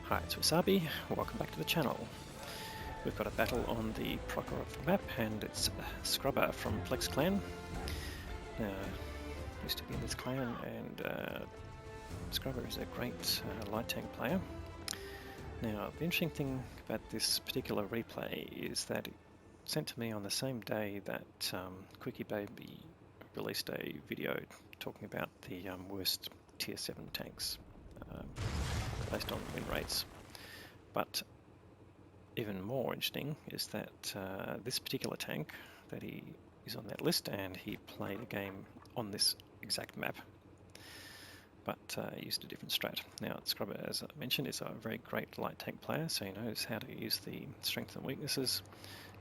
Hi, it's Wasabi. Welcome back to the channel. We've got a battle on the Prokhorov map, and it's Scrubba from Plex Clan. Used to be in this clan, and Scrubba is a great light tank player. Now, the interesting thing about this particular replay is that it was sent to me on the same day that Quickie Baby released a video talking about the worst tier 7 tanks based on win rates. But even more interesting is that this particular tank, that he is on that list, and he played a game on this exact map, but used a different strat. Now, Scrubba, as I mentioned, is a very great light tank player, so he knows how to use the strengths and weaknesses,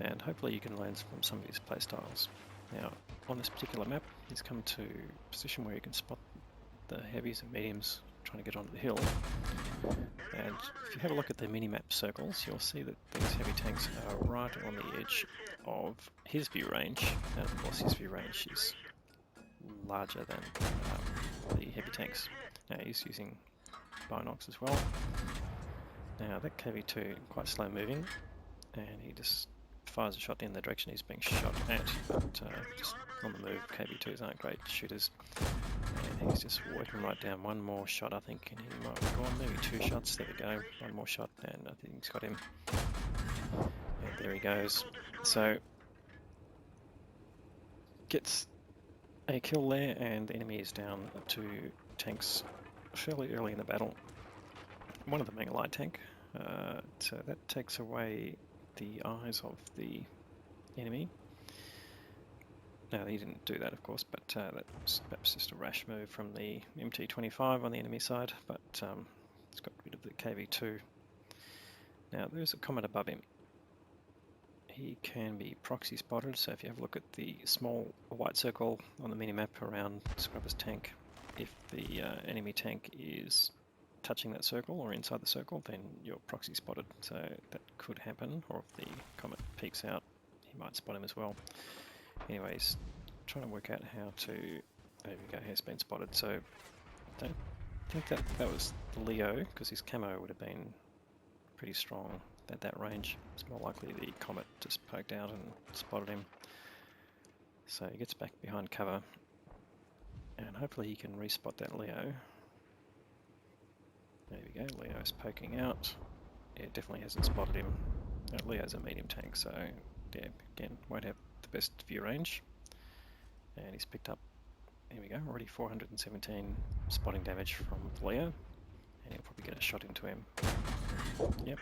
and hopefully you can learn from some of his playstyles. Now, on this particular map, he's come to a position where you can spot the heavies and mediums trying to get onto the hill. And if you have a look at the mini-map circles, you'll see that these heavy tanks are right on the edge of his view range. And of course his view range is larger than the heavy tanks. Now he's using binocs as well. Now that KV2 quite slow moving, and he just fires a shot in the direction he's being shot at, but just on the move. KV2s aren't great shooters, and he's just working right down. One more shot, I think, and he might have gone, maybe 2 shots. There we go, one more shot, and I think he's got him. And there he goes. So gets a kill there, and the enemy is down 2 tanks fairly early in the battle. One of them being a light tank, so that takes away the eyes of the enemy. Now, he didn't do that, of course, but that's perhaps just a rash move from the MT25 on the enemy side, but it's got rid of the KV2. Now, there's a comet above him. He can be proxy spotted, so if you have a look at the small white circle on the mini-map around Scrubba's tank, if the enemy tank is touching that circle or inside the circle, then you're proxy spotted, so that could happen. Or if the comet peeks out, he might spot him as well. Anyways, trying to work out how to... There we go, he's been spotted. So I don't think that was the Leo, because his camo would have been pretty strong at that range. It's more likely the comet just poked out and spotted him. So he gets back behind cover, and hopefully he can respot that Leo. There we go, Leo's poking out. Yeah, definitely hasn't spotted him. Leo's a medium tank, so yeah, again, won't have the best view range. And he's picked up, here we go, already 417 spotting damage from Leo. And he'll probably get a shot into him. Yep,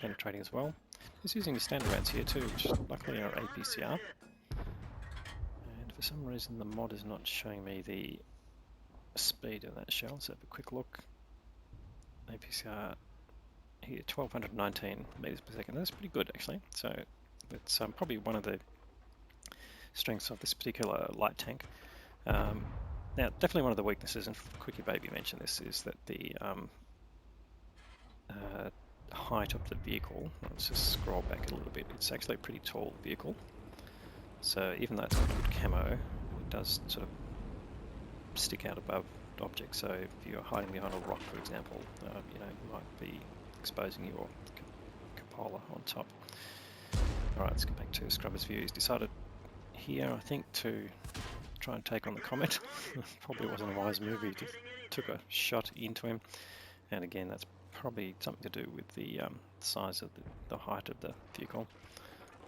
penetrating as well. He's using the standard rounds here too, which luckily are APCR. And for some reason the mod is not showing me the speed of that shell, so have a quick look. APCR here, 1219 meters per second. That's pretty good actually. So that's probably one of the strengths of this particular light tank. Now, definitely one of the weaknesses, and Quickie Baby mentioned this, is that the height of the vehicle. Let's just scroll back a little bit. It's actually a pretty tall vehicle. So even though it's got good camo, it does sort of stick out above objects. So if you're hiding behind a rock, for example, you know, you might be exposing your cupola on top. Alright, let's get back to Scrubba's view. He's decided here, I think, to try and take on the comet. Probably wasn't a wise move. He just took a shot into him, and again, that's probably something to do with the size of the height of the vehicle.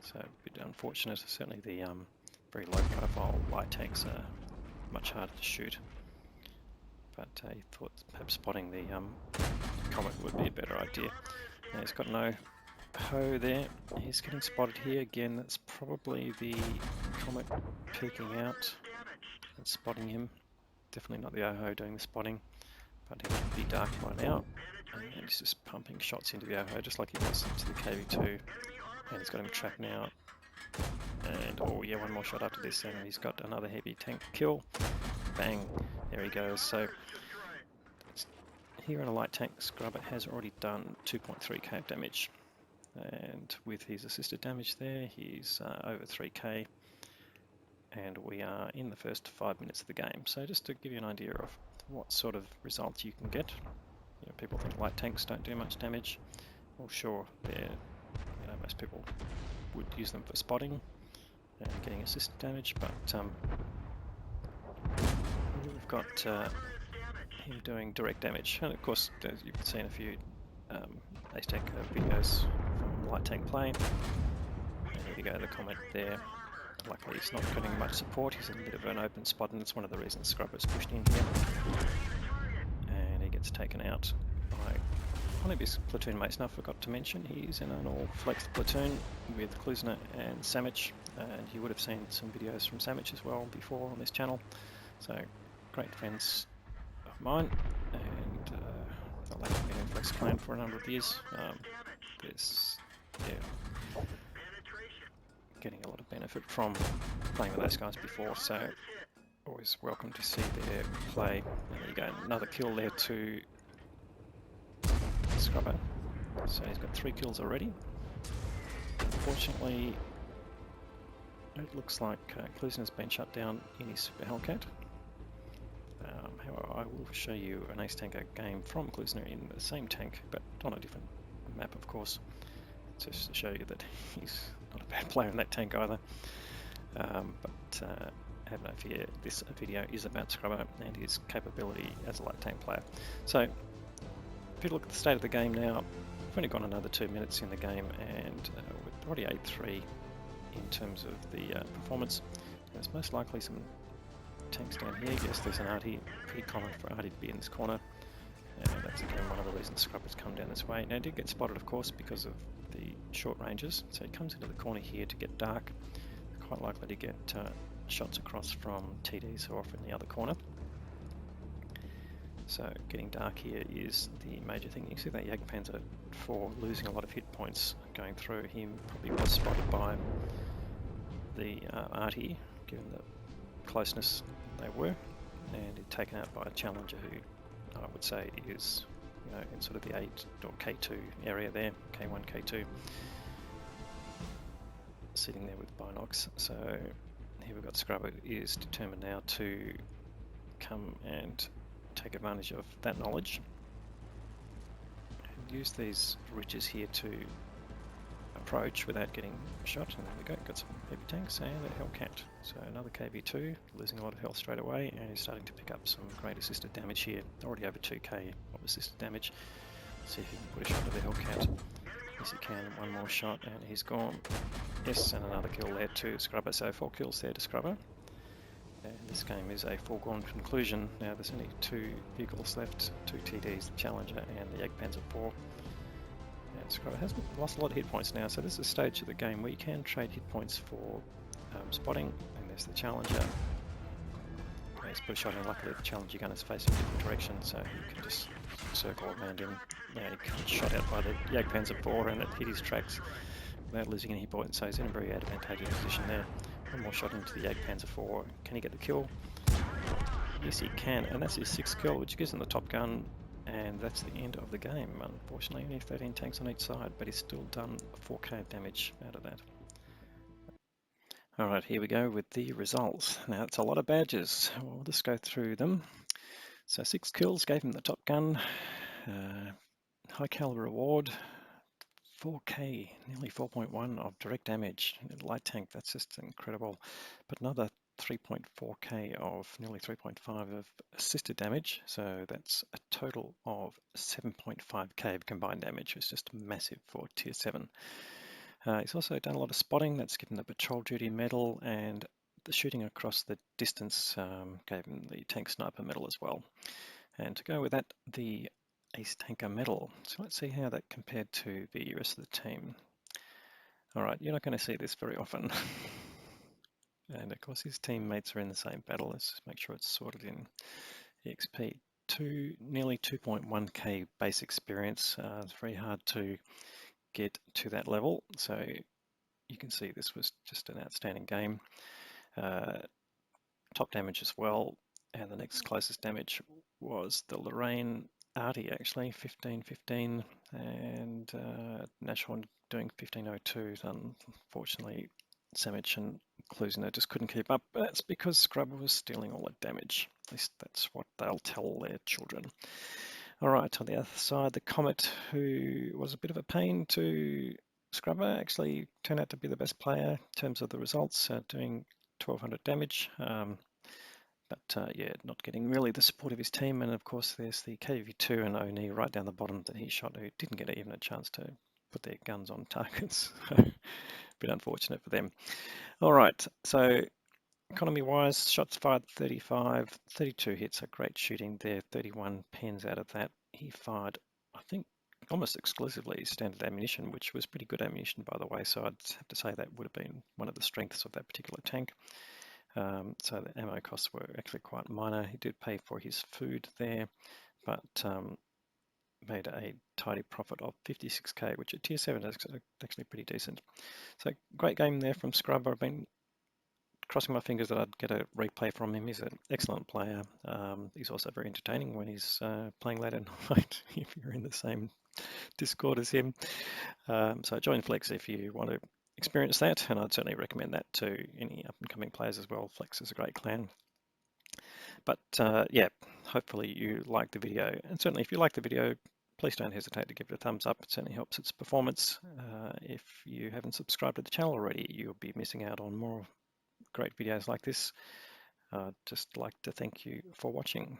So a bit unfortunate. Certainly the very low profile light tanks are much harder to shoot. But he thought perhaps spotting the comet would be a better idea. Now he's got no Ho there. He's getting spotted here again. That's probably the comet peeking out and spotting him. Definitely not the Oho doing the spotting, but he could be dark by now. And he's just pumping shots into the Oho just like he was into the KV2. And he's got him trapped now. And oh yeah, one more shot after this, and he's got another heavy tank kill. Bang, there he goes. So here in a light tank, Scrubba has already done 2.3k of damage. And with his assisted damage there, he's over 3k. And we are in the first 5 minutes of the game. So just to give you an idea of what sort of results you can get. people think light tanks don't do much damage. Well, sure, most people would use them for spotting and getting assisted damage, but we've got him doing direct damage. And of course, as you've seen a few Ace Tank videos from light tank play. And here we go, the comment there. Luckily, he's not getting much support. He's in a bit of an open spot, and it's one of the reasons Scrubba's pushed in here. And he gets taken out by one of his platoon mates. Now, I forgot to mention, he's in an all-flexed platoon with Klusner and Samic, and you would have seen some videos from Samic as well before on this channel. So, great friends of mine, and they've been in Flex Clan for a number of years. Getting a lot of benefit from playing with those guys before, so always welcome to see their play. And there you go, another kill there to Scrubba. So he's got 3 kills already. Unfortunately, it looks like Klusner's been shut down in his Super Hellcat. However, I will show you an Ace Tanker game from Klusner in the same tank, but on a different map, of course, just to show you that he's not a bad player in that tank either. But have no fear, this video is about Scrubba and his capability as a light tank player. So, if you look at the state of the game now, we've only gone another 2 minutes in the game, and we're already 8-3 in terms of the performance. There's most likely some tanks down here. Yes, there's an Artie. Pretty common for Artie to be in this corner. And that's again one of the reasons Scrubba's come down this way. Now, it did get spotted, of course, because of the short ranges. So he comes into the corner here to get dark. Quite likely to get shots across from TDs who are off in the other corner. So getting dark here is the major thing. You can see that Jagdpanzer 4 losing a lot of hit points going through him. Probably was spotted by the Artie, given the closeness they were, and taken out by a Challenger who I would say is, in sort of the 8 or K2 area there, K1, K2, sitting there with Binox. So here we've got Scrubba is determined now to come and take advantage of that knowledge and use these ridges here to approach without getting shot. And there we go, got some heavy tanks and a Hellcat. So another KV2, losing a lot of health straight away, and he's starting to pick up some great assisted damage here. Already over 2k of assisted damage. See if he can put a shot to the Hellcat. Yes, he can. One more shot, and he's gone. Yes, and another kill there to Scrubba. So 4 kills there to Scrubba. And this game is a foregone conclusion. Now there's only 2 vehicles left, 2 TDs, the Challenger and the Jagdpanzer 4. And Scrubba has lost a lot of hit points now, so this is a stage of the game where you can trade hit points for spotting. And there's the Challenger. He's put a shot in. Luckily the Challenger gun is facing a different direction, so you can just circle around him. Now he got shot out by the Jagdpanzer 4 and it hit his tracks without losing any hit points, so he's in a very advantageous position there. One more shot into the Jagdpanzer 4. Can he get the kill? Yes, he can, and that's his 6th kill, which gives him the top gun, and that's the end of the game. Unfortunately, only 13 tanks on each side, but he's still done 4k damage out of that. Alright, here we go with the results. Now, it's a lot of badges. We'll just go through them. So 6 kills gave him the top gun, high caliber reward, 4k, nearly 4.1 of direct damage. Light tank, that's just incredible. But another 3.4k of nearly 3.5 of assisted damage. So that's a total of 7.5k of combined damage. It's just massive for tier 7. He's also done a lot of spotting. That's given the patrol duty medal, and the shooting across the distance gave him the tank sniper medal as well. And to go with that, the Ace Tanker medal. So let's see how that compared to the rest of the team. Alright, you're not going to see this very often. And of course his teammates are in the same battle. Let's just make sure it's sorted in EXP. Nearly 2.1k base experience. It's very hard to get to that level. So you can see this was just an outstanding game. Top damage as well. And the next closest damage was the Lorraine Artie, actually, 1515, and Nashorn doing 1502. Unfortunately, Samic and Klusner just couldn't keep up. That's because Scrubba was stealing all that damage. At least that's what they'll tell their children. All right, on the other side, the Comet, who was a bit of a pain to Scrubba, actually turned out to be the best player in terms of the results, doing 1200 damage. But yeah, not getting really the support of his team. And of course, there's the KV2 and Oni right down the bottom that he shot, who didn't get even a chance to put their guns on targets. A bit unfortunate for them. All right, so economy-wise, shots fired 35, 32 hits, a great shooting there, 31 pens out of that. He fired, I think, almost exclusively standard ammunition, which was pretty good ammunition, by the way, so I'd have to say that would have been one of the strengths of that particular tank. So the ammo costs were actually quite minor. He did pay for his food there, but made a tidy profit of 56k, which at tier 7 is actually pretty decent. So great game there from Scrubba. I've been crossing my fingers that I'd get a replay from him. He's an excellent player. He's also very entertaining when he's playing late at night, if you're in the same Discord as him. So join Flex if you want to experience that, and I'd certainly recommend that to any up-and-coming players as well. Flex is a great clan. But yeah, hopefully you liked the video, and certainly if you like the video, please don't hesitate to give it a thumbs up. It certainly helps its performance. If you haven't subscribed to the channel already, you'll be missing out on more great videos like this. Just like to thank you for watching.